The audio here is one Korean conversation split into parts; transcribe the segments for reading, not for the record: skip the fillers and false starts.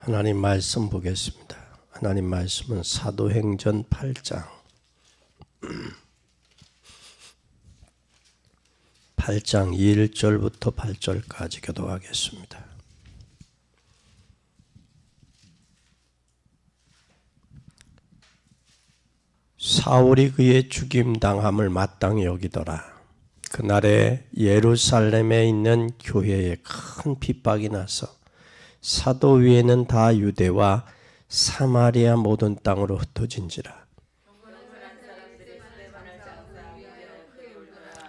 하나님 말씀 보겠습니다. 하나님 말씀은 사도행전 8장 1절부터 8절까지 교도하겠습니다. 사울이 그의 죽임당함을 마땅히 여기더라. 그날에 예루살렘에 있는 교회에 큰 핍박이 나서 사도 위에는 다 유대와 사마리아 모든 땅으로 흩어진지라.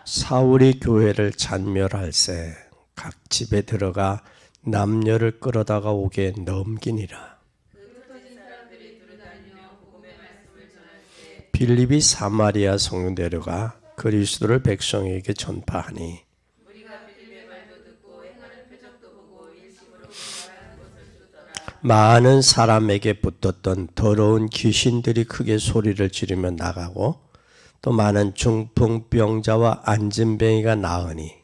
사울이 교회를 잔멸할세 각 집에 들어가 남녀를 끌어다가 옥에 넘기니라. 빌립이 사마리아 성에 내려가 그리스도를 백성에게 전파하니 많은 사람에게 붙었던 더러운 귀신들이 크게 소리를 지르며 나가고 또 많은 중풍병자와 안진뱅이가 나으니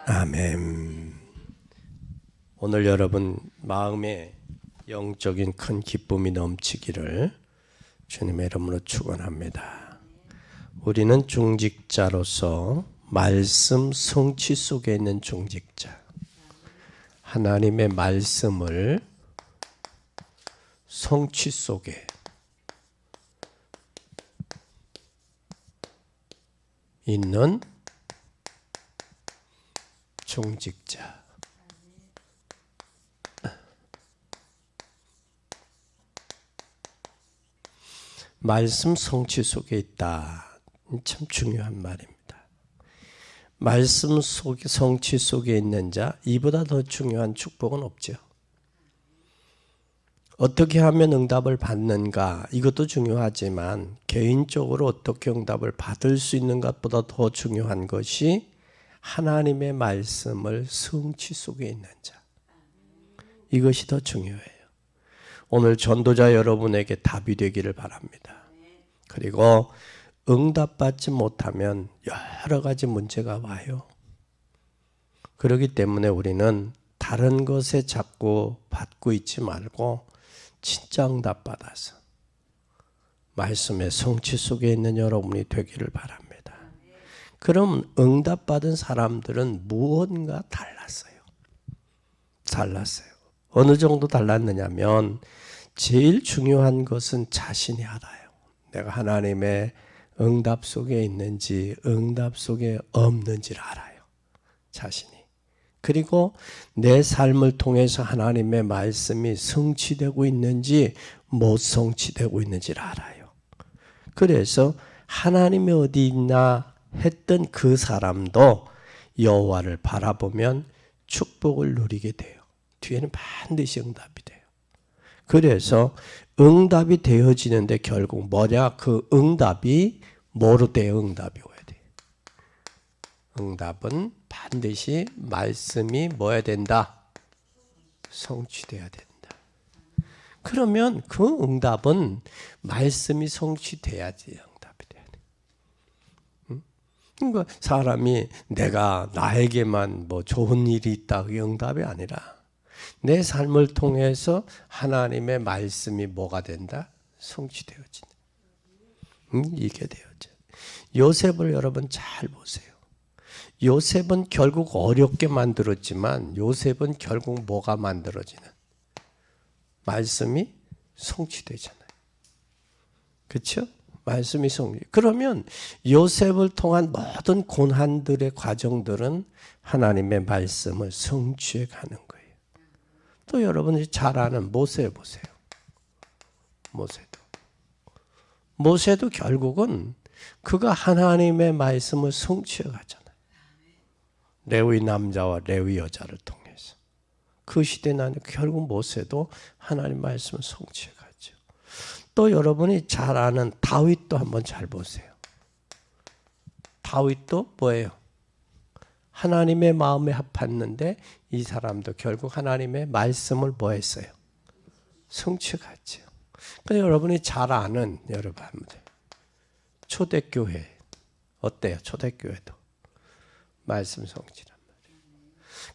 아멘. 오늘 여러분 마음에 영적인 큰 기쁨이 넘치기를 주님의 이름으로 축원합니다. 우리는 중직자로서 말씀 성취 속에 있는 중직자, 하나님의 말씀을 성취 속에 있는 중직자. 말씀 성취 속에 있다. 참 중요한 말입니다. 말씀 속에 성취 속에 있는 자, 이보다 더 중요한 축복은 없죠. 어떻게 하면 응답을 받는가, 이것도 중요하지만 개인적으로 어떻게 응답을 받을 수 있는 것보다 더 중요한 것이 하나님의 말씀을 성취 속에 있는 자. 이것이 더 중요해요. 오늘 전도자 여러분에게 답이 되기를 바랍니다. 그리고 응답받지 못하면 여러 가지 문제가 와요. 그렇기 때문에 우리는 다른 것에 자꾸 받고 있지 말고 진짜 응답받아서 말씀의 성취 속에 있는 여러분이 되기를 바랍니다. 그럼 응답받은 사람들은 무언가 달랐어요. 어느 정도 달랐느냐면 제일 중요한 것은 자신이 알아요. 내가 하나님의 응답 속에 있는지 응답 속에 없는지를 알아요. 자신이. 그리고 내 삶을 통해서 하나님의 말씀이 성취되고 있는지 못 성취되고 있는지를 알아요. 그래서 하나님이 어디 있나 했던 그 사람도 여호와를 바라보면 축복을 누리게 돼요. 뒤에는 반드시 응답이 돼요. 그래서 응답이 되어지는데 결국 뭐냐? 그 응답이 뭐로 돼요? 응답이 와야 돼요. 응답은 반드시 말씀이 뭐야 된다? 성취돼야 된다. 그러면 그 응답은 말씀이 성취돼야지 응답이 돼야 돼. 그러니까 사람이 내가 나에게만 뭐 좋은 일이 있다, 그게 응답이 아니라 내 삶을 통해서 하나님의 말씀이 뭐가 된다? 성취되어진다. 이게 되어져. 요셉을 여러분 잘 보세요. 요셉은 결국 어렵게 만들었지만 요셉은 결국 뭐가 만들어지는? 말씀이 성취되잖아요. 그렇죠? 말씀이 성취. 그러면 요셉을 통한 모든 고난들의 과정들은 하나님의 말씀을 성취해 가는 거예요. 또 여러분이 잘 아는 모세 보세요. 모세도 결국은 그가 하나님의 말씀을 성취해 가잖아요. 레위 남자와 레위 여자를 통해서. 그 시대 나는 결국 모세도 하나님 말씀을 성취해 가죠. 또 여러분이 잘 아는 다윗도 한번 잘 보세요. 다윗도 뭐예요? 하나님의 마음에 합했는데 이 사람도 결국 하나님의 말씀을 뭐 했어요? 성취해 갔죠. 그래서 여러분이 잘 아는 여러분 초대교회 어때요? 초대교회도 말씀 성취란 말이에요.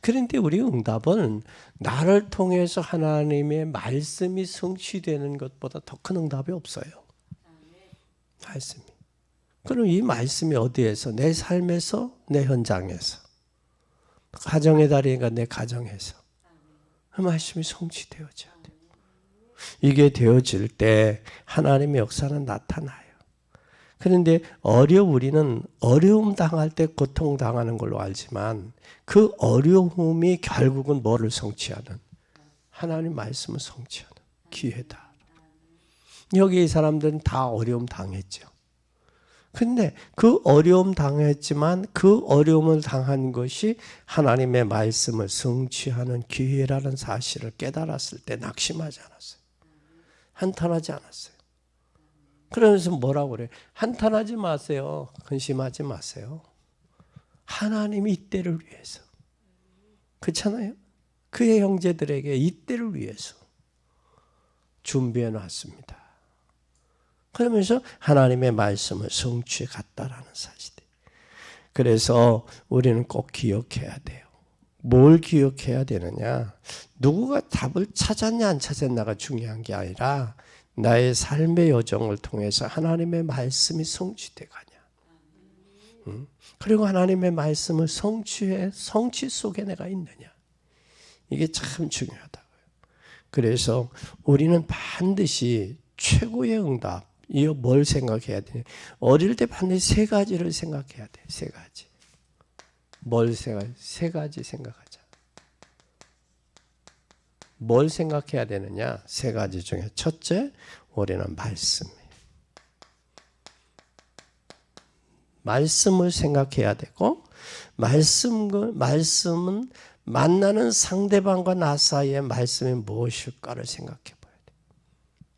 그런데 우리 응답은 나를 통해서 하나님의 말씀이 성취되는 것보다 더 큰 응답이 없어요. 말씀이. 그럼 이 말씀이 어디에서? 내 삶에서, 내 현장에서. 가정의 달이니까 내 가정에서. 그 말씀이 성취되어져야 돼요. 이게 되어질 때 하나님의 역사는 나타나요. 그런데 우리는 어려움 당할 때 고통 당하는 걸로 알지만 그 어려움이 결국은 뭐를 성취하는? 하나님 말씀을 성취하는 기회다. 여기 이 사람들은 다 어려움 당했죠. 근데 그 어려움 당했지만 그 어려움을 당한 것이 하나님의 말씀을 성취하는 기회라는 사실을 깨달았을 때 낙심하지 않았어요. 한탄하지 않았어요. 그러면서 뭐라고 그래요? 한탄하지 마세요. 근심하지 마세요. 하나님이 이때를 위해서. 그렇잖아요? 그의 형제들에게 이때를 위해서 준비해 놨습니다. 그러면서 하나님의 말씀을 성취해 갔다라는 사실. 그래서 우리는 꼭 기억해야 돼요. 뭘 기억해야 되느냐? 누구가 답을 찾았냐 안 찾았냐가 중요한 게 아니라 나의 삶의 여정을 통해서 하나님의 말씀이 성취돼 가냐. 그리고 하나님의 말씀을 성취 속에 내가 있느냐. 이게 참 중요하다고요. 그래서 우리는 반드시 최고의 응답, 이거 뭘 생각해야 되냐. 어릴 때 반드시 세 가지를 생각해야 돼. 세 가지. 세 가지 생각하자. 뭘 생각해야 되느냐? 세 가지 중에 첫째, 우리는 말씀이에요. 말씀을 생각해야 되고, 말씀은 만나는 상대방과 나 사이의 말씀이 무엇일까를 생각해 봐야 돼.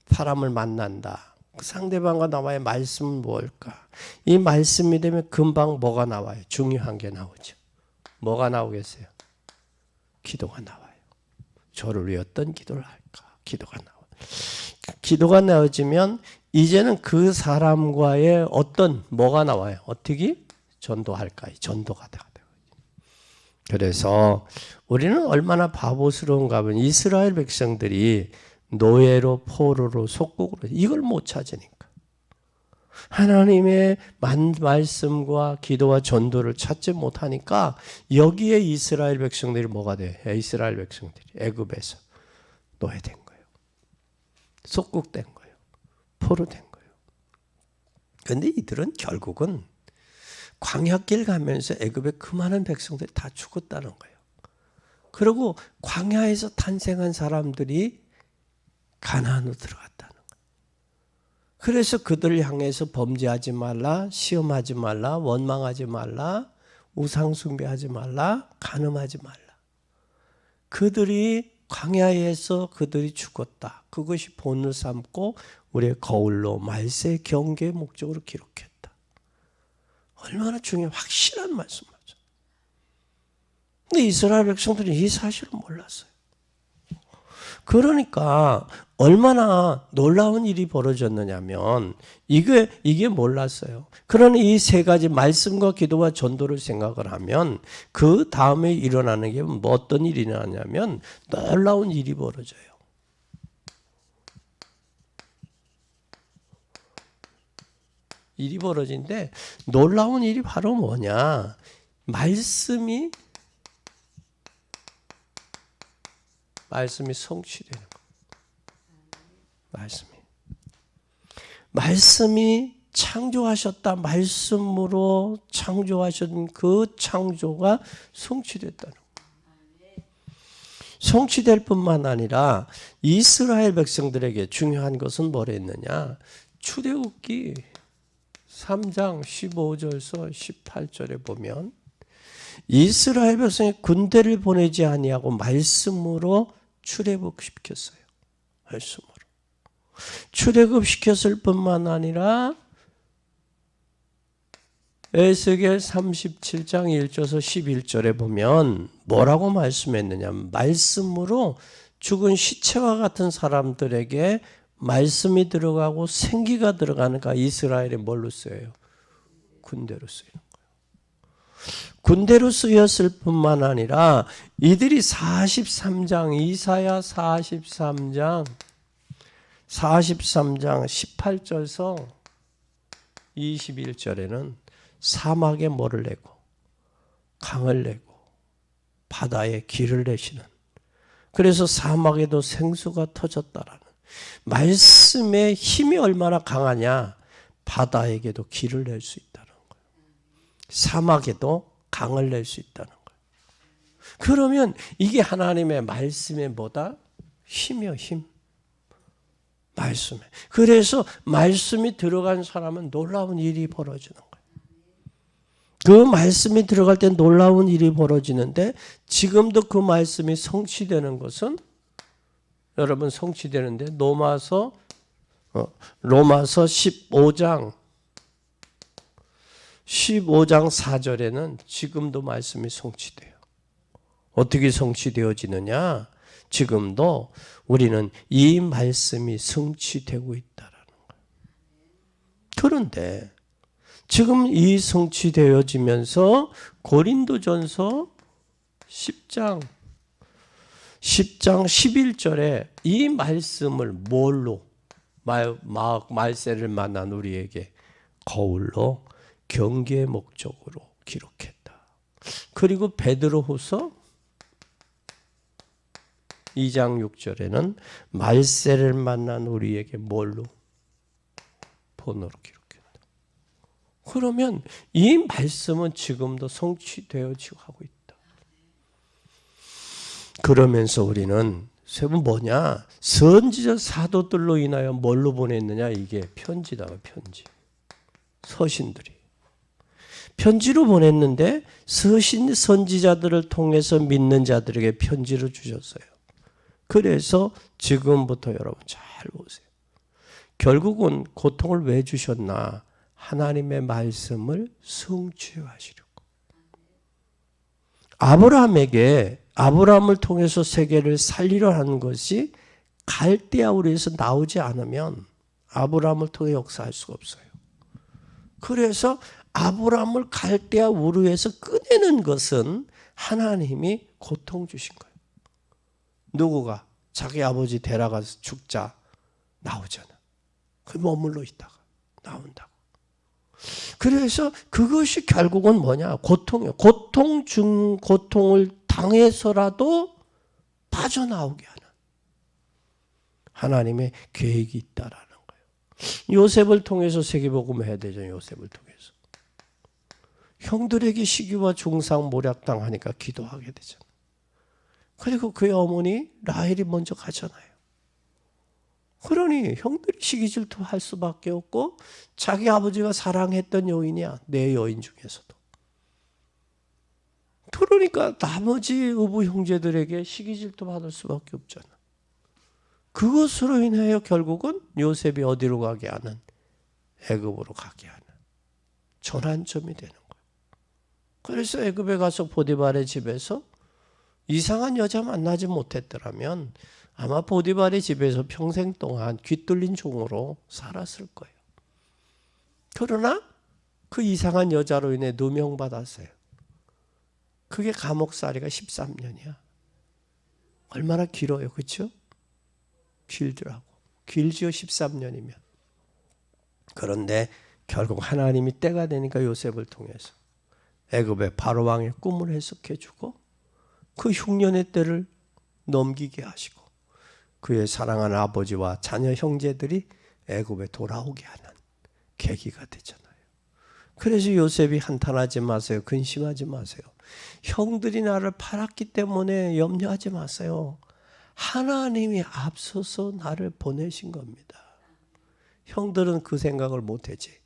사람을 만난다. 그 상대방과 나와의 말씀은 뭘까? 이 말씀이 되면 금방 뭐가 나와요? 중요한 게 나오죠. 뭐가 나오겠어요? 기도가 나와요. 저를 위해 어떤 기도를 할까? 기도가 나와요. 기도가 나와지면 이제는 그 사람과의 뭐가 나와요? 어떻게 전도할까? 전도가 돼요. 그래서 우리는 얼마나 바보스러운가 하면 이스라엘 백성들이 노예로 포로로 속국으로 이걸 못 찾으니까 하나님의 말씀과 기도와 전도를 찾지 못하니까 여기에 이스라엘 백성들이 뭐가 돼? 이스라엘 백성들이 애굽에서 노예된 거예요. 속국된 거예요. 포로된 거예요. 그런데 이들은 결국은 광야길 가면서 애굽의 그 많은 백성들이 다 죽었다는 거예요. 그리고 광야에서 탄생한 사람들이 가나안으로 들어갔다는 거예요. 그래서 그들을 향해서 범죄하지 말라, 시험하지 말라, 원망하지 말라, 우상숭배하지 말라, 간음하지 말라. 그들이 광야에서 그들이 죽었다. 그것이 본을 삼고 우리의 거울로 말세 경계의 목적으로 기록했다. 얼마나 중요한 확실한 말씀 맞죠. 근데 이스라엘 백성들이 이 사실을 몰랐어요. 그러니까 얼마나 놀라운 일이 벌어졌느냐면 이게 몰랐어요. 그러니 이 세 가지 말씀과 기도와 전도를 생각을 하면 그 다음에 일어나는 게 뭐 어떤 일이 일어나냐면 놀라운 일이 벌어져요. 일이 벌어진데 놀라운 일이 바로 뭐냐? 말씀이 성취되는 거예요. 말씀이 창조하셨다. 말씀으로 창조하신 그 창조가 성취됐다는 거예요. 성취될 뿐만 아니라 이스라엘 백성들에게 중요한 것은 뭐랬느냐? 출애굽기 3장 15절에서 18절에 보면 이스라엘 백성이 군대를 보내지 아니하고 말씀으로 출애굽시켰어요. 말씀으로. 출애굽시켰을 뿐만 아니라 에스겔 37장 1절에서 11절에 보면 뭐라고 말씀했느냐? 말씀으로 죽은 시체와 같은 사람들에게 말씀이 들어가고 생기가 들어가니까 이스라엘이 뭘로 쓰여요? 군대로 쓰이는 거예요. 군대로 쓰였을 뿐만 아니라 이들이 43장 이사야 43장 18절에서 21절에는 사막에 뭐를 내고 강을 내고 바다에 길을 내시는, 그래서 사막에도 생수가 터졌다라는 말씀의 힘이 얼마나 강하냐. 바다에게도 길을 낼 수 있다는 거예요. 사막에도 강을 낼 수 있다는 거예요. 그러면 이게 하나님의 말씀의 뭐다? 힘이요, 힘. 말씀에. 그래서 말씀이 들어간 사람은 놀라운 일이 벌어지는 거예요. 그 말씀이 들어갈 때 놀라운 일이 벌어지는데, 지금도 그 말씀이 성취되는 것은, 여러분 성취되는데 로마서 15장 4절에는 지금도 말씀이 성취돼요. 어떻게 성취되어지느냐? 지금도 우리는 이 말씀이 성취되고 있다라는 거예요. 그런데 지금 이 성취되어지면서 고린도전서 10장 11절에 이 말씀을 뭘로, 말세를 만난 우리에게 거울로 경계의 목적으로 기록했다. 그리고 베드로후서 2장 6절에는 말세를 만난 우리에게 뭘로? 본으로 기록했다. 그러면 이 말씀은 지금도 성취되어지고 하고 있다. 그러면서 우리는 뭐냐? 선지자 사도들로 인하여 뭘로 보냈느냐? 이게 편지다, 편지. 서신들이. 편지로 보냈는데 선지자들을 통해서 믿는 자들에게 편지를 주셨어요. 그래서 지금부터 여러분 잘 보세요. 결국은 고통을 왜 주셨나? 하나님의 말씀을 성취하시려고. 아브라함을 통해서 세계를 살리려 하는 것이 갈대아 우르에서 나오지 않으면 아브라함을 통해 역사할 수가 없어요. 그래서 아브라함을 갈대아 우르에서 꺼내는 것은 하나님이 고통 주신 거예요. 누구가? 자기 아버지 데려가서 죽자 나오잖아. 그 머물러 있다가 나온다고. 그래서 그것이 결국은 뭐냐? 고통이에요. 고통을 당해서라도 빠져나오게 하는 하나님의 계획이 있다라는 거예요. 요셉을 통해서 세계복음을 해야 되죠. 요셉을 통해서. 형들에게 시기와 중상 모략당하니까 기도하게 되잖아요. 그리고 그의 어머니 라헬이 먼저 가잖아요. 그러니 형들이 시기 질투할 수밖에 없고 자기 아버지가 사랑했던 여인이야. 네 여인 중에서도. 그러니까 나머지 의부 형제들에게 시기 질투 받을 수밖에 없잖아. 그것으로 인하여 결국은 요셉이 어디로 가게 하는? 애굽으로 가게 하는 전환점이 되는 거예요. 그래서 애굽에 가서 보디발의 집에서 이상한 여자 만나지 못했더라면 아마 보디발의 집에서 평생 동안 귀뚫린 종으로 살았을 거예요. 그러나 그 이상한 여자로 인해 누명받았어요. 그게 감옥살이가 13년이야. 얼마나 길어요. 그렇죠? 길더라고. 길지요 13년이면. 그런데 결국 하나님이 때가 되니까 요셉을 통해서 애굽의 바로왕의 꿈을 해석해 주고 그 흉년의 때를 넘기게 하시고 그의 사랑하는 아버지와 자녀 형제들이 애굽에 돌아오게 하는 계기가 되잖아요. 그래서 요셉이 한탄하지 마세요. 근심하지 마세요. 형들이 나를 팔았기 때문에 염려하지 마세요. 하나님이 앞서서 나를 보내신 겁니다. 형들은 그 생각을 못하지.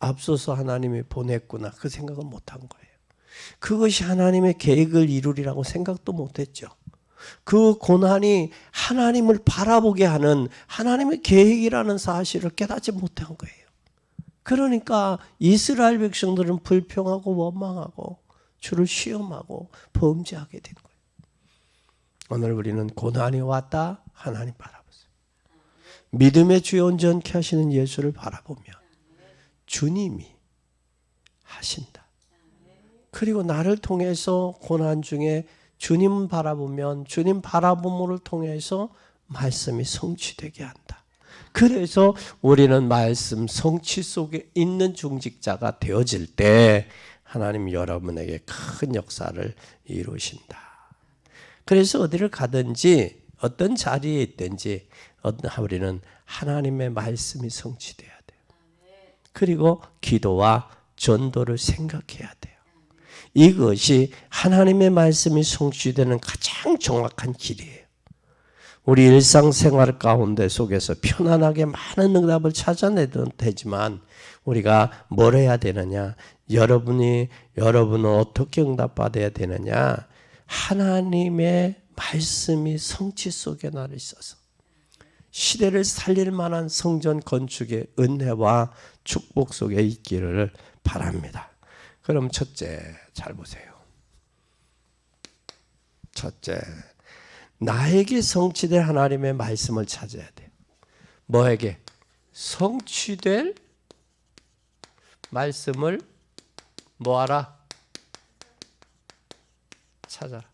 앞서서 하나님이 보냈구나. 그 생각을 못한 거예요. 그것이 하나님의 계획을 이루리라고 생각도 못했죠. 그 고난이 하나님을 바라보게 하는 하나님의 계획이라는 사실을 깨닫지 못한 거예요. 그러니까 이스라엘 백성들은 불평하고 원망하고 주를 시험하고 범죄하게 된 거예요. 오늘 우리는 고난이 왔다. 하나님 바라보세요. 믿음의 주여 온전케 하시는 예수를 바라보며 주님이 하신다. 그리고 나를 통해서 고난 중에 주님 바라보면 주님 바라봄을 통해서 말씀이 성취되게 한다. 그래서 우리는 말씀 성취 속에 있는 중직자가 되어질 때 하나님 여러분에게 큰 역사를 이루신다. 그래서 어디를 가든지 어떤 자리에 있든지 우리는 하나님의 말씀이 성취돼야 돼요. 그리고 기도와 전도를 생각해야 돼요. 이것이 하나님의 말씀이 성취되는 가장 정확한 길이에요. 우리 일상생활 가운데 속에서 편안하게 많은 응답을 찾아내도 되지만 우리가 뭘 해야 되느냐? 여러분은 어떻게 응답받아야 되느냐? 하나님의 말씀이 성취 속에 나를 있어서 시대를 살릴 만한 성전 건축의 은혜와 축복 속에 있기를 바랍니다. 그럼 첫째, 잘 보세요. 첫째, 나에게 성취될 하나님의 말씀을 찾아야 돼요. 뭐에게? 성취될 말씀을 뭐하라? 찾아라.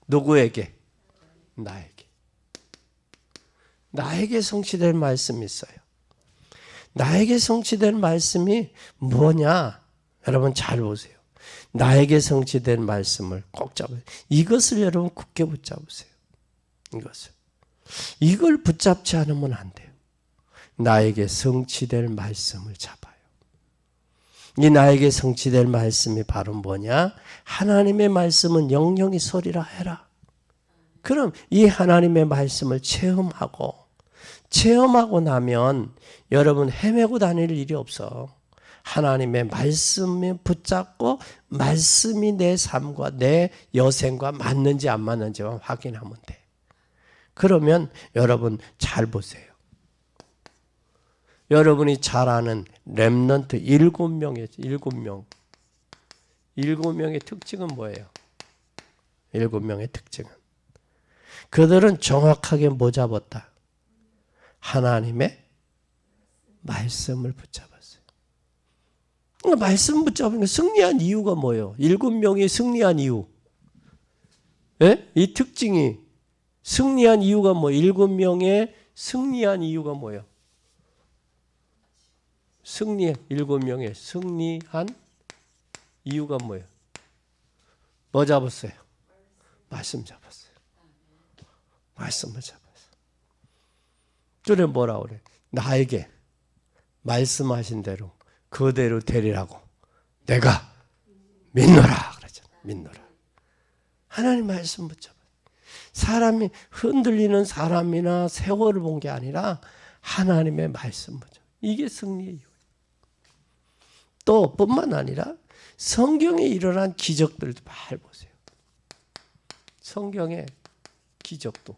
누구에게? 나에게. 나에게 성취될 말씀이 있어요. 나에게 성취될 말씀이 뭐냐? 여러분 잘 보세요. 나에게 성취된 말씀을 꼭 잡으세요. 이것을 여러분 굳게 붙잡으세요. 이걸 붙잡지 않으면 안 돼요. 나에게 성취될 말씀을 잡아요. 이 나에게 성취될 말씀이 바로 뭐냐? 하나님의 말씀은 영영이 소리라 해라. 그럼 이 하나님의 말씀을 체험하고 나면 여러분 헤매고 다닐 일이 없어. 하나님의 말씀에 붙잡고 말씀이 내 삶과 내 여생과 맞는지 안 맞는지만 확인하면 돼. 그러면 여러분 잘 보세요. 여러분이 잘 아는 렘넌트 7명의 특징은 뭐예요? 7명의 특징은 그들은 정확하게 뭐 잡았다? 하나님의 말씀을 붙잡았어요. 그러니까 말씀 붙잡으니까 승리한 이유가 뭐예요? 7명이 승리한 이유. 예? 이 특징이 승리한 이유가 뭐? 7명의 승리한 이유가 뭐예요? 7명의 승리한 이유가 뭐예요? 뭐 잡았어요? 말씀 잡았어요. 말씀을 잡았어요. 그래 뭐라 그래? 나에게 말씀하신 대로 그대로 되리라고 내가 믿노라 그러잖아. 믿노라. 하나님 말씀 붙잡아요. 사람이 흔들리는 사람이나 세월을 본 게 아니라 하나님의 말씀 붙잡아요. 이게 승리의 이유. 또 뿐만 아니라 성경에 일어난 기적들도 잘 보세요. 성경의 기적도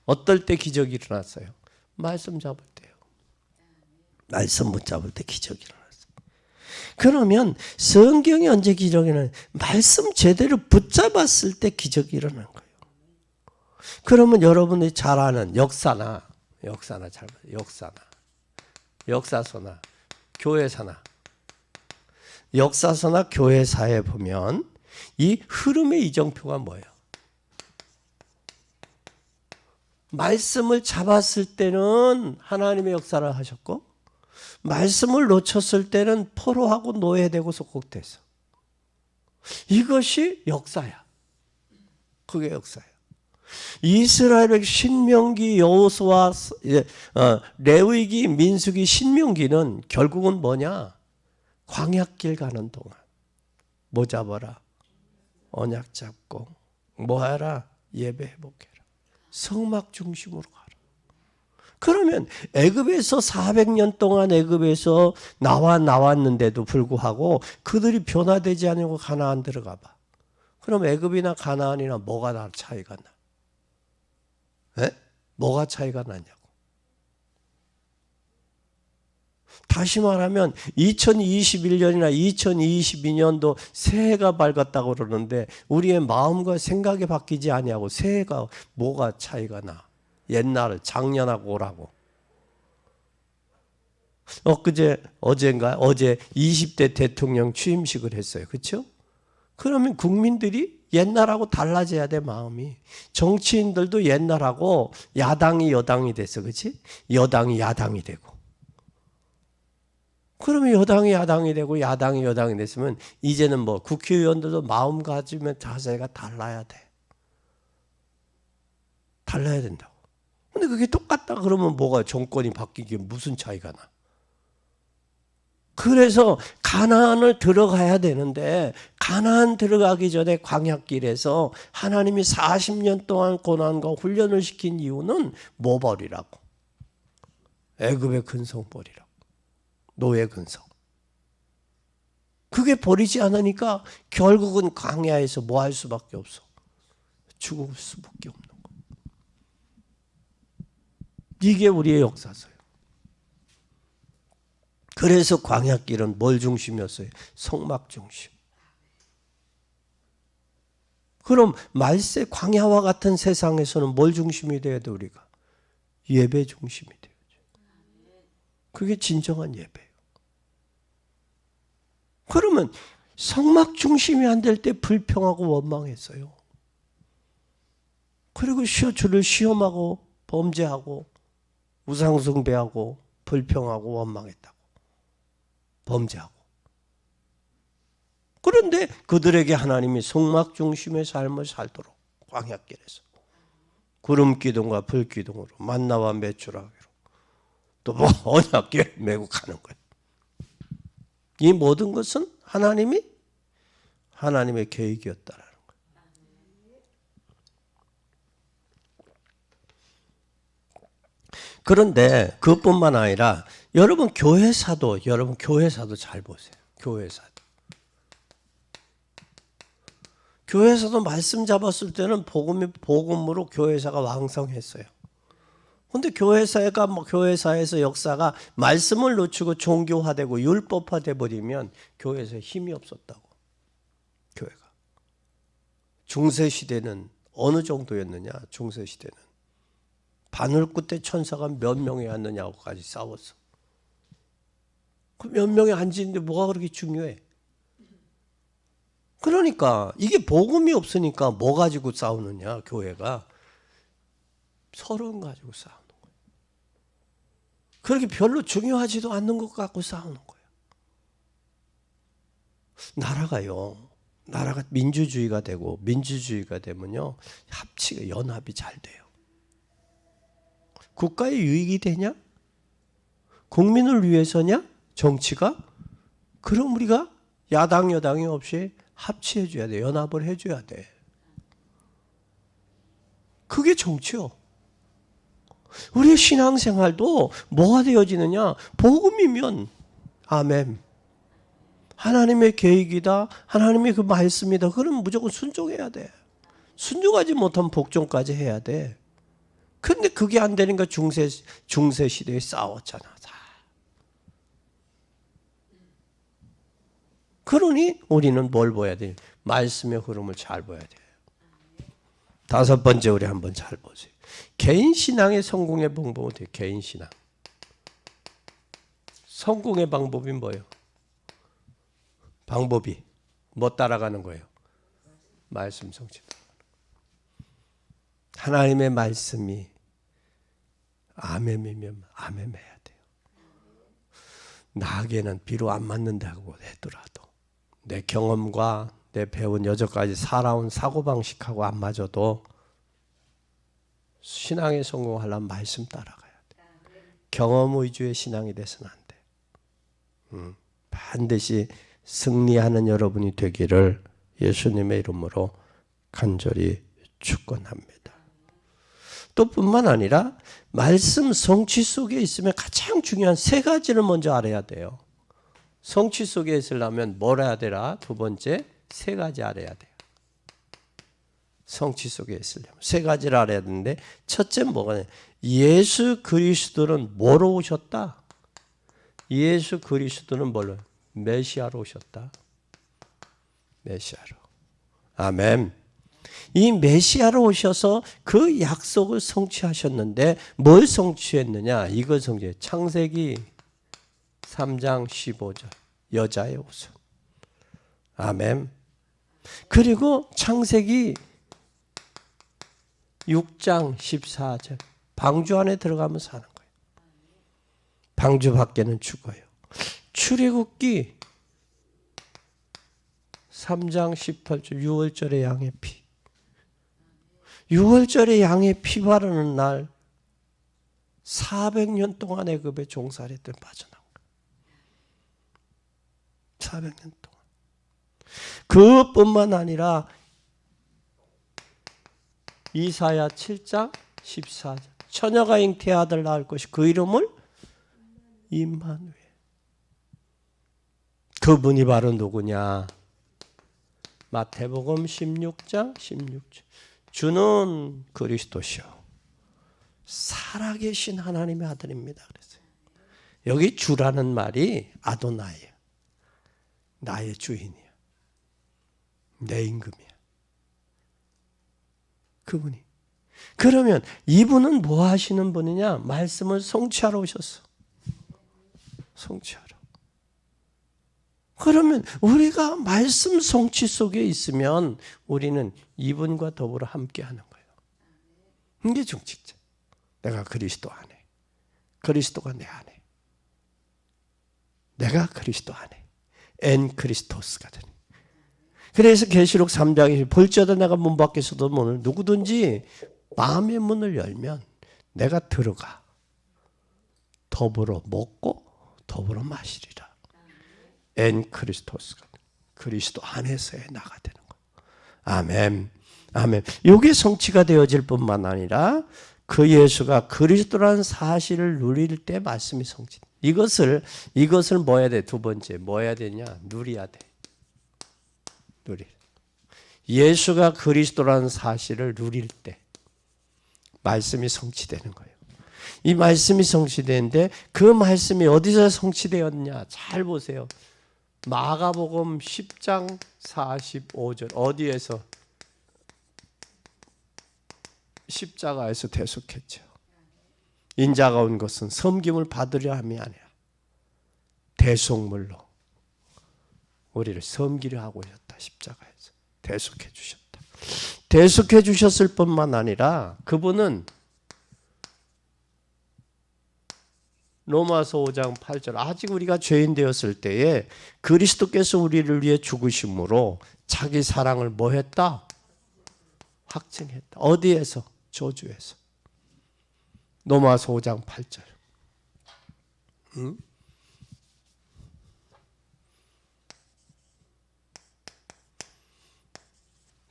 어떨 때 기적이 일어났어요? 말씀 잡을 때요. 말씀 못 잡을 때 기적이 일어났어요. 그러면 성경이 언제 기적이 일어나요? 말씀 제대로 붙잡았을 때 기적이 일어난 거예요. 그러면 여러분이 잘 아는 역사나 역사서나 교회사에 보면 이 흐름의 이정표가 뭐예요? 말씀을 잡았을 때는 하나님의 역사를 하셨고 말씀을 놓쳤을 때는 포로하고 노예되고 속국돼서 이것이 역사야. 그게 역사야. 이스라엘의 신명기, 여호수아, 레위기, 민수기, 신명기는 결국은 뭐냐? 광야길 가는 동안 뭐 잡아라? 언약 잡고 뭐 해라? 예배 회복해라. 성막 중심으로 가라. 그러면 애굽에서 400년 동안 애굽에서 나왔는데도 불구하고 그들이 변화되지 않고 가나안 들어가 봐. 그럼 애굽이나 가나안이나 뭐가 다 차이가 나? 에? 뭐가 차이가 나냐고. 다시 말하면 2021년이나 2022년도 새해가 밝았다고 그러는데 우리의 마음과 생각이 바뀌지 아니하고 새해가 뭐가 차이가 나? 옛날 작년하고 오라고. 어제 20대 대통령 취임식을 했어요. 그렇죠? 그러면 국민들이 옛날하고 달라져야 돼, 마음이. 정치인들도 옛날하고 야당이 여당이 됐어, 그렇지? 여당이 야당이 되고. 그러면 여당이 야당이 되고 야당이 여당이 됐으면 이제는 뭐 국회의원들도 마음가짐의 자세가 달라야 돼. 달라야 된다고. 근데 그게 똑같다 그러면 뭐가 정권이 바뀌기에 무슨 차이가 나? 그래서 가나안을 들어가야 되는데 가나안 들어가기 전에 광야길에서 하나님이 40년 동안 고난과 훈련을 시킨 이유는 뭐 버리라고? 애굽의 근성 버리라고. 노예 근성. 그게 버리지 않으니까 결국은 광야에서 뭐 할 수밖에 없어? 죽을 수밖에 없는 거. 이게 우리의 역사서예요. 그래서 광야길은 뭘 중심이었어요? 성막 중심. 그럼 말세 광야와 같은 세상에서는 뭘 중심이 돼야 돼 우리가? 예배 중심이 돼야죠. 그게 진정한 예배예요. 그러면 성막 중심이 안 될 때 불평하고 원망했어요. 그리고 주를 시험하고 범죄하고 우상숭배하고 불평하고 원망했다고. 범죄하고. 그런데 그들에게 하나님이 성막 중심의 삶을 살도록 광야길에서 구름 기둥과 불 기둥으로 만나와 메추라기로 또 뭐 언약궤를 메고 가는 거예요. 이 모든 것은 하나님의 계획이었다라는 거예요. 그런데 그것뿐만 아니라 여러분 교회사도 잘 보세요. 교회사도 말씀 잡았을 때는 복음으로 교회사가 왕성했어요. 근데 교회사에서 역사가 말씀을 놓치고 종교화되고 율법화돼 버리면 교회에서 힘이 없었다고. 교회가. 중세 시대는 어느 정도였느냐? 중세 시대는 바늘 끝에 천사가 몇 명이 앉느냐고까지 싸웠어. 그 몇 명이 앉는데 뭐가 그렇게 중요해? 그러니까 이게 복음이 없으니까 뭐 가지고 싸우느냐? 교회가 서론 가지고 싸우는 거예요. 그렇게 별로 중요하지도 않는 것 갖고 싸우는 거예요. 나라가 민주주의가 되면요 합치가 연합이 잘 돼요. 국가의 유익이 되냐? 국민을 위해서냐? 정치가? 그럼 우리가 야당 여당이 없이 합치해 줘야 돼. 연합을 해 줘야 돼. 그게 정치요. 우리의 신앙생활도 뭐가 되어지느냐? 복음이면 아멘. 하나님의 계획이다. 하나님의 그 말씀이다. 그럼 무조건 순종해야 돼. 순종하지 못하면 복종까지 해야 돼. 근데 그게 안 되니까 중세 시대에 싸웠잖아. 그러니 우리는 뭘 봐야 돼? 말씀의 흐름을 잘 봐야 돼. 다섯 번째 우리 한번 잘 보세요. 개인 신앙의 성공의 방법은 어때요? 개인 신앙. 성공의 방법이 뭐예요? 방법이 뭐 따라가는 거예요? 말씀 성취. 하나님의 말씀이 아멘이면 아멘해야 돼요. 나에게는 비록 안 맞는다고 하더라도 내 경험과 내 배운 여태까지 살아온 사고방식하고 안 맞아도 신앙에 성공하려면 말씀 따라가야 돼. 경험 위주의 신앙이 돼서는 안 돼. 반드시 승리하는 여러분이 되기를 예수님의 이름으로 간절히 축원합니다. 또 뿐만 아니라 말씀 성취 속에 있으면 가장 중요한 세 가지를 먼저 알아야 돼요. 성취 속에 있으려면 뭘 해야 되라? 두 번째, 세 가지 알아야 돼요. 성취 속에 있으려면 세 가지를 알아야 되는데 첫째는 뭐가 예수 그리스도는 뭐로 오셨다? 예수 그리스도는 뭘로? 메시아로 오셨다. 메시아로. 아멘. 이 메시아로 오셔서 그 약속을 성취하셨는데 뭘 성취했느냐? 이걸 성취해. 창세기 3장 15절. 여자의 옷은. 아멘. 그리고 창세기 6장 14절 방주 안에 들어가면 사는 거예요. 방주 밖에는 죽어요. 출애굽기 3장 18절 6월절의 양의 피. 6월절의 양의 피 바르는 날 400년 동안 애굽에 종살이했던 빠져나온 거예요. 400년 동안. 그뿐만 아니라 이사야 7장 14절 처녀가 잉태의 아들 낳을 것이 그 이름을 임마누엘. 그분이 바로 누구냐? 마태복음 16장 16절 주는 그리스도시요 살아계신 하나님의 아들입니다. 그랬어요. 여기 주라는 말이 아도나이야. 나의 주인이야. 내 임금이야. 그분이. 그러면 이분은 뭐 하시는 분이냐? 말씀을 성취하러 오셨어. 성취하러. 그러면 우리가 말씀 성취 속에 있으면 우리는 이분과 더불어 함께하는 거예요. 이게 중직자. 내가 그리스도 안에. 그리스도가 내 안에. 내가 그리스도 안에. 엔 크리스토스가 되니. 그래서 계시록 3장에 볼지어다 내가 문 밖에서도 문을 누구든지 마음의 문을 열면 내가 들어가 더불어 먹고 더불어 마시리라. 엔 크리스토스가 그리스도 안에서의 나가 되는 거예요. 아멘. 아멘. 이게 성취가 되어질 뿐만 아니라 그 예수가 그리스도라는 사실을 누릴 때 말씀이 성취. 이것을 뭐 해야 돼? 두 번째 뭐 해야 되냐? 누려야 돼. 누릴. 예수가 그리스도라는 사실을 누릴 때 말씀이 성취되는 거예요. 이 말씀이 성취되는데 그 말씀이 어디서 성취되었냐? 잘 보세요. 마가복음 10장 45절 어디에서? 십자가에서 대속했죠. 인자가 온 것은 섬김을 받으려 함이 아니라 대속물로 우리를 섬기려 하고 오셨다. 십자가에서 대속해 주셨다. 대속해 주셨을 뿐만 아니라 그분은 로마서 5장 8절 아직 우리가 죄인 되었을 때에 그리스도께서 우리를 위해 죽으심으로 자기 사랑을 뭐 했다? 확증했다. 어디에서? 저주에서. 로마서 5장 8절. 응?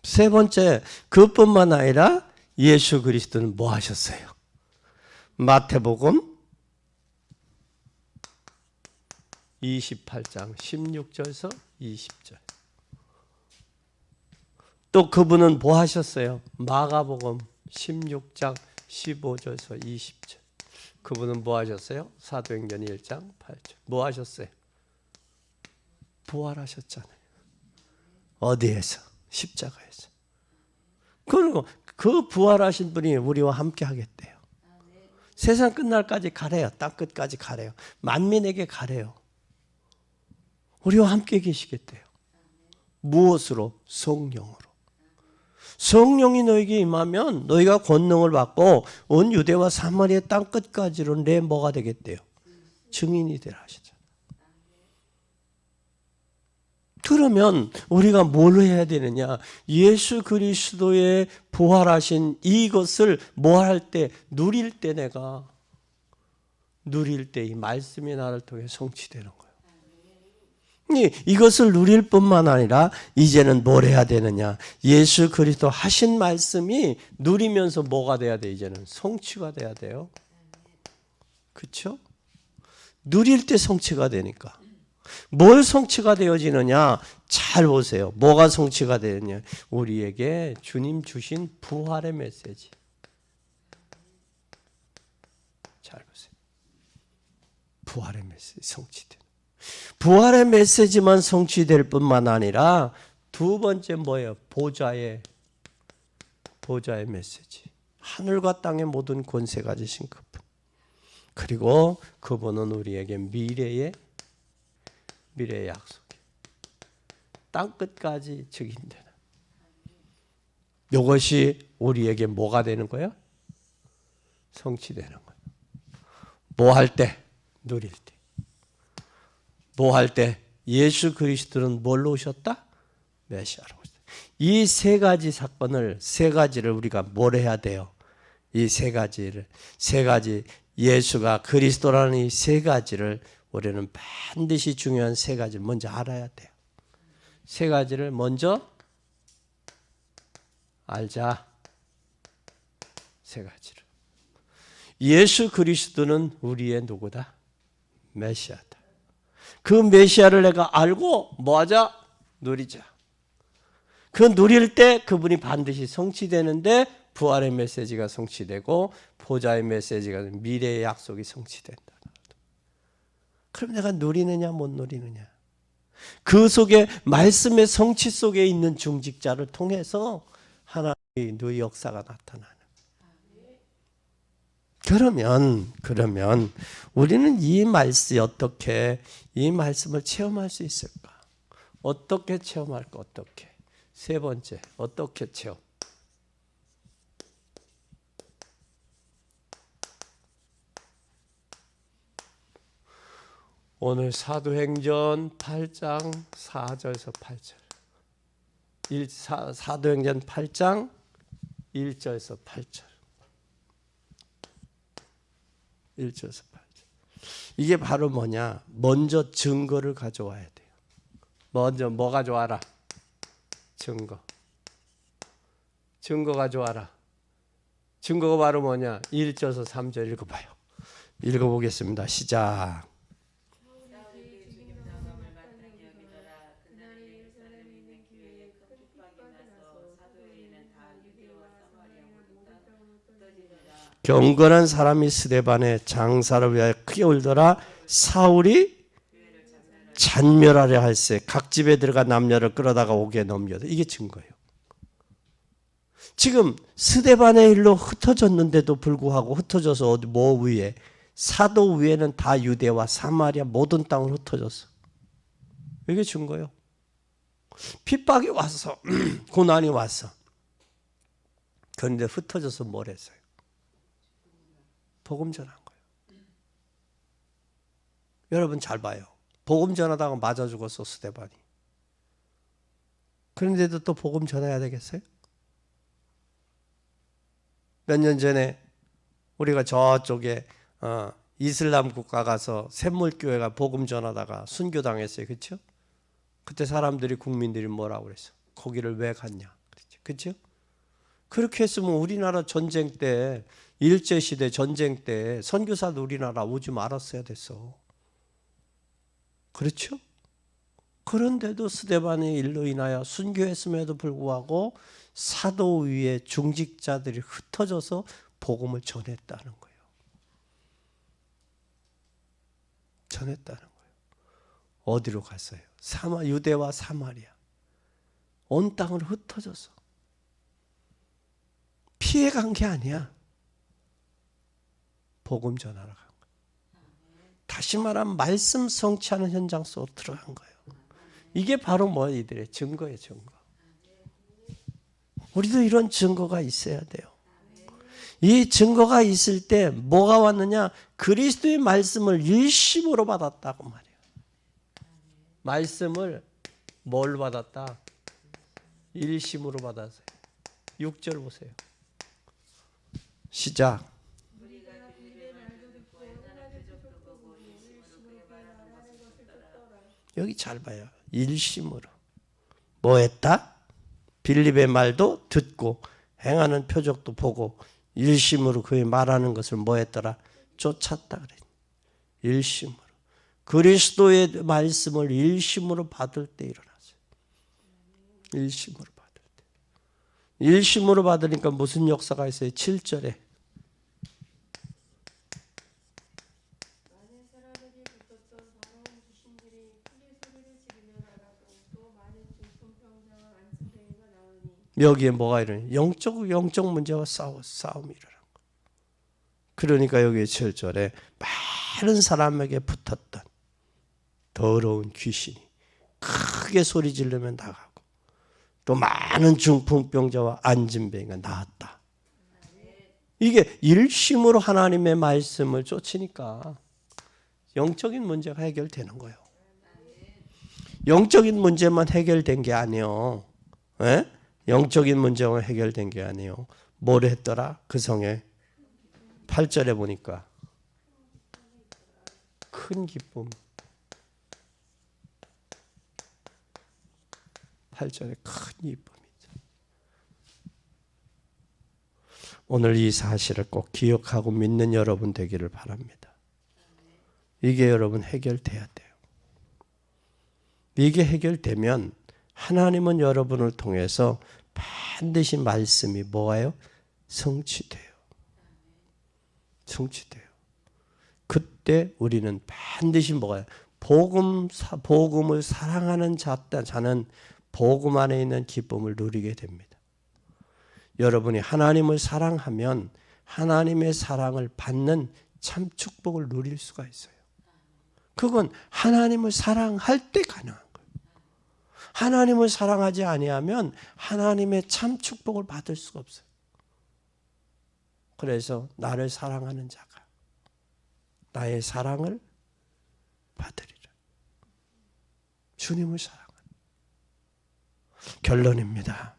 세 번째, 그뿐만 아니라 예수 그리스도는 뭐 하셨어요? 마태복음 28장 16절에서 20절. 또 그분은 뭐 하셨어요? 마가복음 16장 15절에서 20절. 그분은 뭐 하셨어요? 사도행전 1장 8절. 뭐 하셨어요? 부활하셨잖아요. 어디에서? 십자가에서. 그리고 그 부활하신 분이 우리와 함께 하겠대요. 세상 끝날까지 가래요. 땅 끝까지 가래요. 만민에게 가래요. 우리와 함께 계시겠대요. 무엇으로? 성령으로. 성령이 너에게 임하면 너희가 권능을 받고 온 유대와 사마리아 땅 끝까지로 내 뭐가 되겠대요? 증인이 되라 하시죠. 그러면 우리가 뭘 해야 되느냐? 예수 그리스도의 부활하신 이것을 뭐 할 때? 누릴 때 내가 누릴 때 이 말씀이 나를 통해 성취되는 거예요. 이것을 누릴 뿐만 아니라 이제는 뭘 해야 되느냐? 예수 그리스도 하신 말씀이 누리면서 뭐가 돼야 돼? 이제는 성취가 돼야 돼요. 그렇죠? 누릴 때 성취가 되니까. 뭘 성취가 되어지느냐? 잘 보세요. 뭐가 성취가 되느냐? 우리에게 주님 주신 부활의 메시지. 잘 보세요. 부활의 메시지 성취돼. 부활의 메시지만 성취될 뿐만 아니라 두 번째 뭐예요? 보좌의 메시지. 하늘과 땅의 모든 권세 가지신 그분. 그리고 그분은 우리에게 미래의 약속이에요. 땅끝까지 증인되는. 이것이 우리에게 뭐가 되는 거예요? 성취되는 거예요. 뭐 할 때? 누릴 때. 뭐 할 때? 예수 그리스도는 뭘로 오셨다? 메시아로 오셨다. 이 세 가지 사건을, 세 가지를 우리가 뭘 해야 돼요? 이 세 가지 예수가 그리스도라는 이 세 가지를 우리는 반드시 중요한 세 가지를 먼저 알아야 돼요. 세 가지를 먼저 알자. 세 가지를. 예수 그리스도는 우리의 누구다? 메시아다. 그 메시아를 내가 알고 뭐하자? 누리자. 그 누릴 때 그분이 반드시 성취되는데 부활의 메시지가 성취되고 보좌의 메시지가 미래의 약속이 성취된다. 그럼 내가 누리느냐 못 누리느냐. 그 속에 말씀의 성취 속에 있는 중직자를 통해서 하나님의 너의 역사가 나타나는. 그러면 우리는 이 말씀을 체험할 수 있을까? 어떻게 체험할까? 어떻게? 세 번째, 어떻게 체험? 오늘 사도행전 8장 4절에서 8절. 사도행전 8장 1절에서 8절. 1절에서 8절. 이게 바로 뭐냐? 먼저 증거를 가져와야 돼요. 먼저 뭐 가져와라? 증거. 증거 가져와라. 증거가 바로 뭐냐? 1절에서 3절 읽어봐요. 읽어보겠습니다. 시작. 경건한 사람이 스데반의 장사를 위하여 크게 울더라. 사울이 잔멸하려 할세 각 집에 들어가 남녀를 끌어다가 옥에 넘겨도. 이게 증거예요. 지금 스데반의 일로 흩어졌는데도 불구하고 흩어져서 뭐 위에? 사도 위에는 다 유대와 사마리아 모든 땅을 흩어졌어. 이게 증거예요. 핍박이 왔어. 고난이 왔어. 그런데 흩어져서 뭘 했어요? 복음 전한 거예요. 여러분 잘 봐요. 복음 전하다가 맞아 죽었어, 스데반이. 그런데도 또 복음 전해야 되겠어요? 몇 년 전에 우리가 저쪽에 이슬람 국가 가서 샘물교회가 복음 전하다가 순교당했어요. 그렇죠? 그때 사람들이, 국민들이 뭐라고 그랬어? 거기를 왜 갔냐? 그렇죠? 그렇게 했으면 우리나라 전쟁 때, 일제시대 전쟁 때 선교사도 우리나라 오지 말았어야 됐어. 그렇죠? 그런데도 스데반의 일로 인하여 순교했음에도 불구하고 사도 위에 중직자들이 흩어져서 복음을 전했다는 거예요. 전했다는 거예요. 어디로 갔어요? 유대와 사마리아. 온 땅을 흩어져서. 피해간 게 아니야. 복음 전하러 간 거예요. 다시 말하면 말씀 성취하는 현장 속으로 들어간 거예요. 이게 바로 뭐 이들의 증거예요. 증거. 우리도 이런 증거가 있어야 돼요. 이 증거가 있을 때 뭐가 왔느냐? 그리스도의 말씀을 일심으로 받았다고 말이에요. 말씀을 뭘 받았다? 일심으로 받았어요. 6절 보세요. 시작. 여기 잘 봐요. 일심으로. 뭐 했다? 빌립의 말도 듣고 행하는 표적도 보고 일심으로 그의 말하는 것을 뭐 했더라? 쫓았다 그래. 일심으로. 그리스도의 말씀을 일심으로 받을 때 일어났어요. 일심으로 받을 때. 일심으로 받으니까 무슨 역사가 있어요? 7절에. 여기에 뭐가 일어나요? 영적 문제와 싸움이 일어난 거예요. 그러니까 여기 7절에 많은 사람에게 붙었던 더러운 귀신이 크게 크게 소리 지르면 나가고, 또 많은 중풍병자와 안진병이가 나았다. 이게 일심으로 하나님의 말씀을 쫓으니까 영적인 문제가 해결되는 거예요. 영적인 문제만 해결된 게 아니에요. 예? 영적인 문제만 해결된 게 아니에요. 뭘 했더라? 그 성에 8절에 보니까 큰 기쁨. 8절에 큰 기쁨이죠. 오늘 이 사실을 꼭 기억하고 믿는 여러분 되기를 바랍니다. 이게 여러분 해결돼야 돼요. 이게 해결되면 하나님은 여러분을 통해서 반드시 말씀이 뭐예요? 성취돼요. 성취돼요. 그때 우리는 반드시 뭐예요? 복음을 사랑하는 자는 복음 안에 있는 기쁨을 누리게 됩니다. 여러분이 하나님을 사랑하면 하나님의 사랑을 받는 참 축복을 누릴 수가 있어요. 그건 하나님을 사랑할 때 가능한 거예요. 하나님을 사랑하지 아니하면 하나님의 참 축복을 받을 수가 없어요. 그래서 나를 사랑하는 자가 나의 사랑을 받으리라. 주님을 사랑하는. 결론입니다.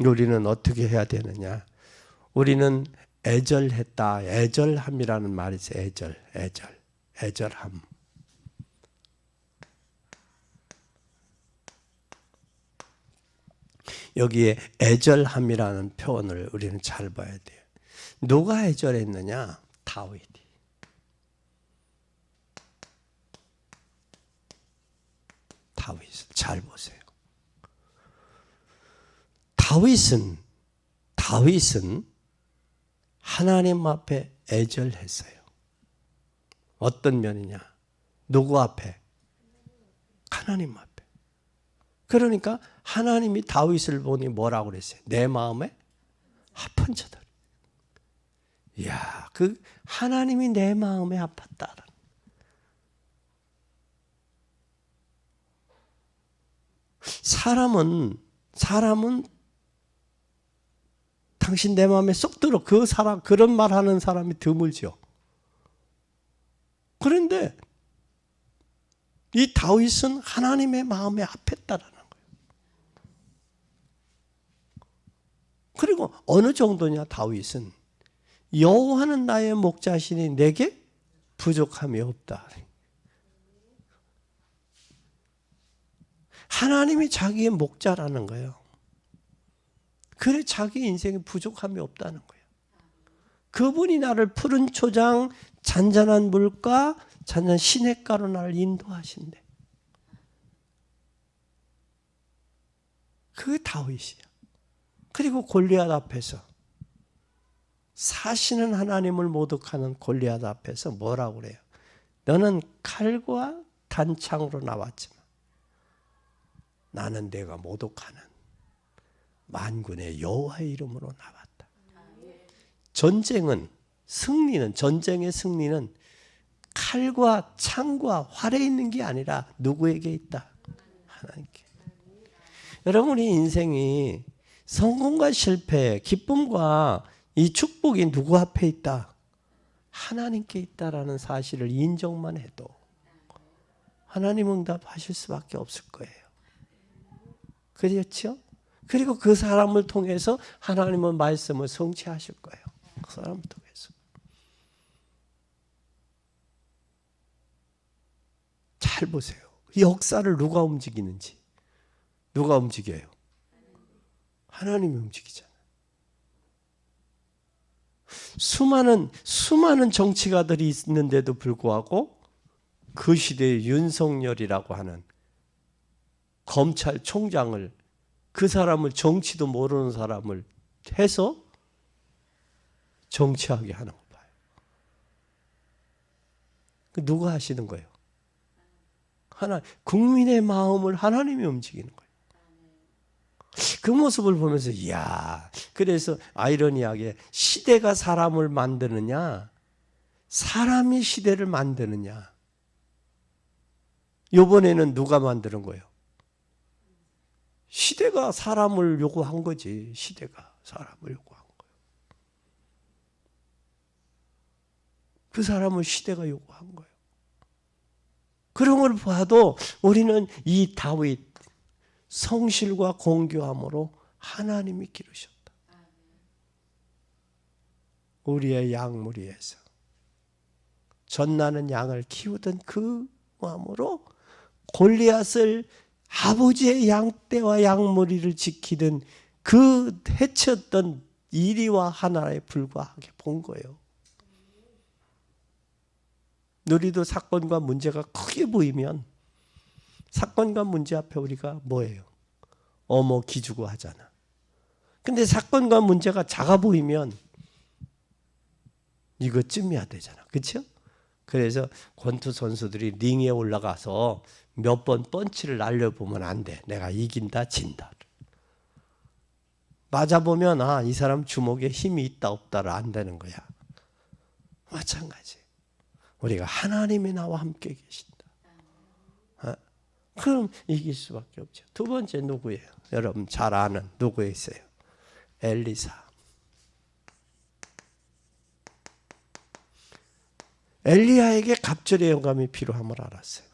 우리는 어떻게 해야 되느냐? 우리는 애절했다. 애절함이라는 말이 있어요. 애절함. 여기에 애절함이라는 표현을 우리는 잘 봐야 돼요. 누가 애절했느냐? 다윗이. 다윗을 잘 보세요. 다윗은 하나님 앞에 애절했어요. 어떤 면이냐? 누구 앞에? 하나님 앞에. 그러니까 하나님이 다윗을 보니 뭐라고 그랬어요? 내 마음에 합한 자들. 이야, 그 하나님이 내 마음에 아팠다. 사람은 당신 내 마음에 쏙 들어. 그런 말 하는 사람이 드물죠. 그런데 이 다윗은 하나님의 마음에 아팠다라는 거예요. 그리고 어느 정도냐 다윗은 여호와는 나의 목자시니 내게 부족함이 없다. 하나님이 자기의 목자라는 거예요. 그래 자기 인생에 부족함이 없다는 거예요. 그분이 나를 푸른 초장, 잔잔한 물가, 잔잔한 시냇가로 나를 인도하신대. 그 다윗이야. 그리고 골리앗 앞에서 사시는 하나님을 모독하는 골리앗 앞에서 뭐라고 그래요? 너는 칼과 단창으로 나왔지만 나는 내가 모독하는 만군의 여호와의 이름으로 나왔다. 전쟁의 승리는 칼과 창과 활에 있는 게 아니라 누구에게 있다? 하나님께. 여러분 우리 인생이 성공과 실패, 기쁨과 이 축복이 누구 앞에 있다? 하나님께 있다라는 사실을 인정만 해도 하나님 응답하실 수밖에 없을 거예요. 그렇죠? 그리고 그 사람을 통해서 하나님은 말씀을 성취하실 거예요. 그 사람을 통해서. 잘 보세요. 역사를 누가 움직이는지. 누가 움직여요? 하나님이 움직이잖아요. 수많은 정치가들이 있는데도 불구하고 그 시대의 윤석열이라고 하는 검찰총장을 그 사람을 정치도 모르는 사람을 해서 정치하게 하는 거 봐요. 누가 하시는 거예요? 국민의 마음을 하나님이 움직이는 거예요. 그 모습을 보면서 이야, 그래서 아이러니하게 시대가 사람을 만드느냐 사람이 시대를 만드느냐? 이번에는 누가 만드는 거예요? 시대가 사람을 요구한 거지. 시대가 사람을 요구한 거예요. 그 사람을 시대가 요구한 거예요. 그런 걸 봐도 우리는 이 다윗 성실과 공교함으로 하나님이 기르셨다. 우리의 양무리에서 젖나는 양을 키우던 그 마음으로 골리앗을 아버지의 양떼와 양무리를 지키던 그 해쳤던 이리와 하나에 불과하게 본 거예요. 우리도 사건과 문제가 크게 보이면 사건과 문제 앞에 우리가 뭐예요? 어머 기주고 하잖아. 근데 사건과 문제가 작아 보이면 이것쯤이야 되잖아. 그렇죠? 그래서 권투 선수들이 링에 올라가서 몇 번 펀치를 날려보면 안 돼. 내가 이긴다 진다. 맞아보면 이 사람 주먹에 힘이 있다 없다를 안 되는 거야. 마찬가지. 우리가 하나님이 나와 함께 계신다. 그럼 이길 수밖에 없죠. 두 번째 누구예요? 여러분 잘 아는 누구에 있어요? 엘리사. 엘리야에게 갑절의 영감이 필요함을 알았어요.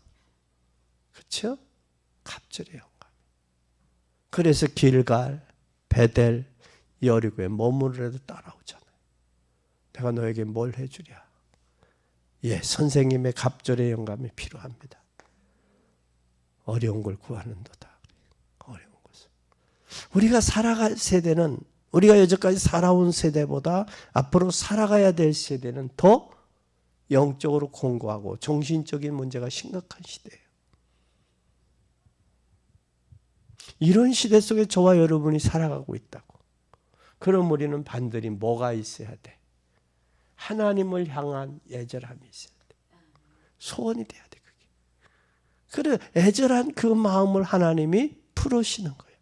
그렇죠? 갑절의 영감. 그래서 길갈, 베델, 여리고에 머무르라도 따라오잖아요. 내가 너에게 뭘 해주랴? 예, 선생님의 갑절의 영감이 필요합니다. 어려운 걸 구하는도다. 어려운 것을. 우리가 살아갈 세대는 우리가 여태까지 살아온 세대보다 앞으로 살아가야 될 세대는 더 영적으로 공고하고 정신적인 문제가 심각한 시대예요. 이런 시대 속에 저와 여러분이 살아가고 있다고. 그럼 우리는 반드시 뭐가 있어야 돼? 하나님을 향한 애절함이 있어야 돼. 소원이 돼야 돼. 그래 애절한 그 마음을 하나님이 풀으시는 거예요.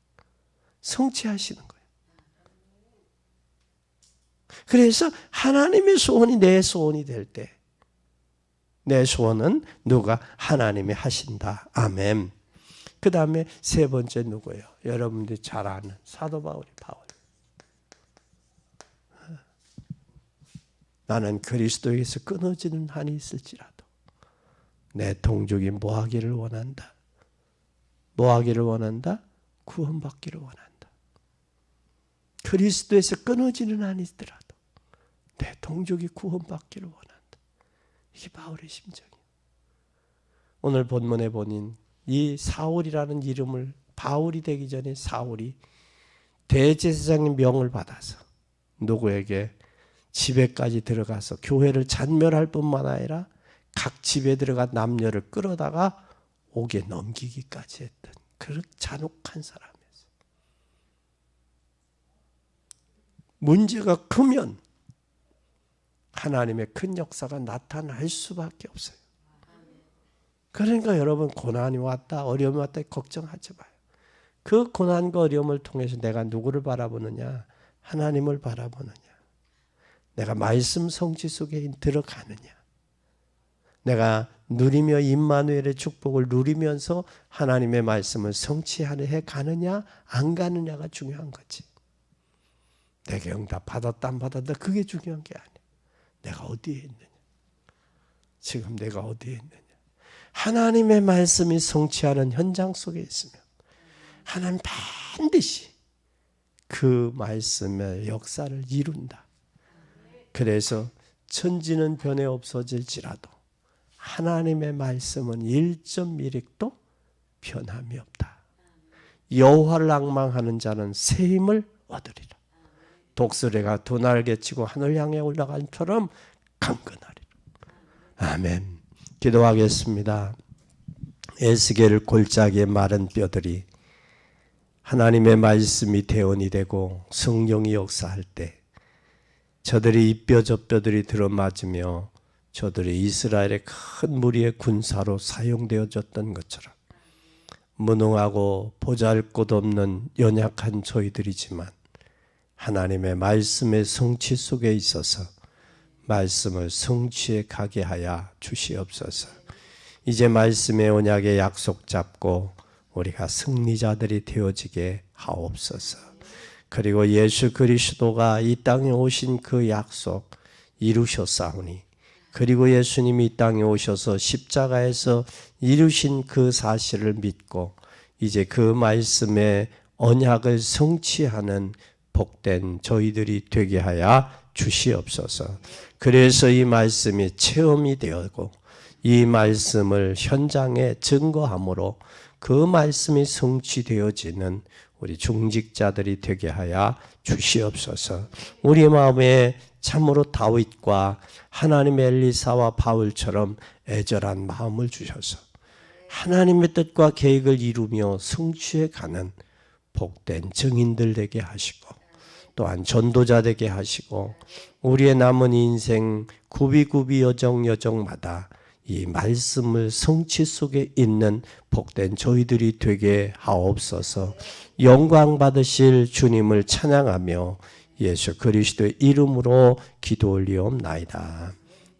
성취하시는 거예요. 그래서 하나님의 소원이 내 소원이 될 때 내 소원은 누가? 하나님이 하신다. 아멘. 그 다음에 세 번째 누구예요? 여러분들이 잘 아는 사도 바울이 바울. 나는 그리스도에서 끊어지는 한이 있을지라도 내 동족이 뭐하기를 원한다. 뭐하기를 원한다? 구원받기를 원한다. 그리스도에서 끊어지는 한이 있더라도 내 동족이 구원받기를 원한다. 이게 바울의 심정이에요. 오늘 본문에 보닌 이 사울이라는 이름을 바울이 되기 전에 사울이 대제사장의 명을 받아서 누구에게 집에까지 들어가서 교회를 잔멸할 뿐만 아니라 각 집에 들어가 남녀를 끌어다가 옥에 넘기기까지 했던 그런 잔혹한 사람이었어요. 문제가 크면 하나님의 큰 역사가 나타날 수밖에 없어요. 그러니까 여러분 고난이 왔다 어려움이 왔다 걱정하지 마요. 그 고난과 어려움을 통해서 내가 누구를 바라보느냐? 하나님을 바라보느냐? 내가 말씀 성취 속에 들어가느냐? 내가 누리며 임마누엘의 축복을 누리면서 하나님의 말씀을 성취하는 해 가느냐 안 가느냐가 중요한 거지. 내게 응답 받았다 안 받았다 그게 중요한 게 아니야. 내가 어디에 있느냐. 지금 내가 어디에 있느냐. 하나님의 말씀이 성취하는 현장 속에 있으면 하나님 반드시 그 말씀의 역사를 이룬다. 그래서 천지는 변해 없어질지라도 하나님의 말씀은 1.1획도 변함이 없다. 여호와를 앙망하는 자는 새 힘을 얻으리라. 독수리가 두 날개치고 하늘 향해 올라간 처럼 강건하리라. 아멘. 기도하겠습니다. 에스겔 골짜기의 마른 뼈들이 하나님의 말씀이 대원이 되고 성령이 역사할 때 저들이 이 뼈 저 뼈들이 들어맞으며 저들이 이스라엘의 큰 무리의 군사로 사용되어졌던 것처럼 무능하고 보잘것없는 연약한 저희들이지만 하나님의 말씀의 성취 속에 있어서 말씀을 성취해 가게 하여 주시옵소서. 이제 말씀의 언약의 약속 잡고 우리가 승리자들이 되어지게 하옵소서. 그리고 예수 그리스도가 이 땅에 오신 그 약속 이루셨사오니, 그리고 예수님이 이 땅에 오셔서 십자가에서 이루신 그 사실을 믿고 이제 그 말씀의 언약을 성취하는 복된 저희들이 되게 하여 주시옵소서. 그래서 이 말씀이 체험이 되었고 이 말씀을 현장에 증거함으로 그 말씀이 성취되어지는 우리 중직자들이 되게 하여 주시옵소서. 우리 마음에 참으로 다윗과 하나님의 엘리사와 바울처럼 애절한 마음을 주셔서 하나님의 뜻과 계획을 이루며 성취해 가는 복된 증인들 되게 하시고 또한 전도자 되게 하시고 우리의 남은 인생 구비구비 여정마다 이 말씀을 성취 속에 있는 복된 저희들이 되게 하옵소서. 영광 받으실 주님을 찬양하며 예수 그리스도의 이름으로 기도 올리옵나이다.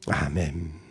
아멘.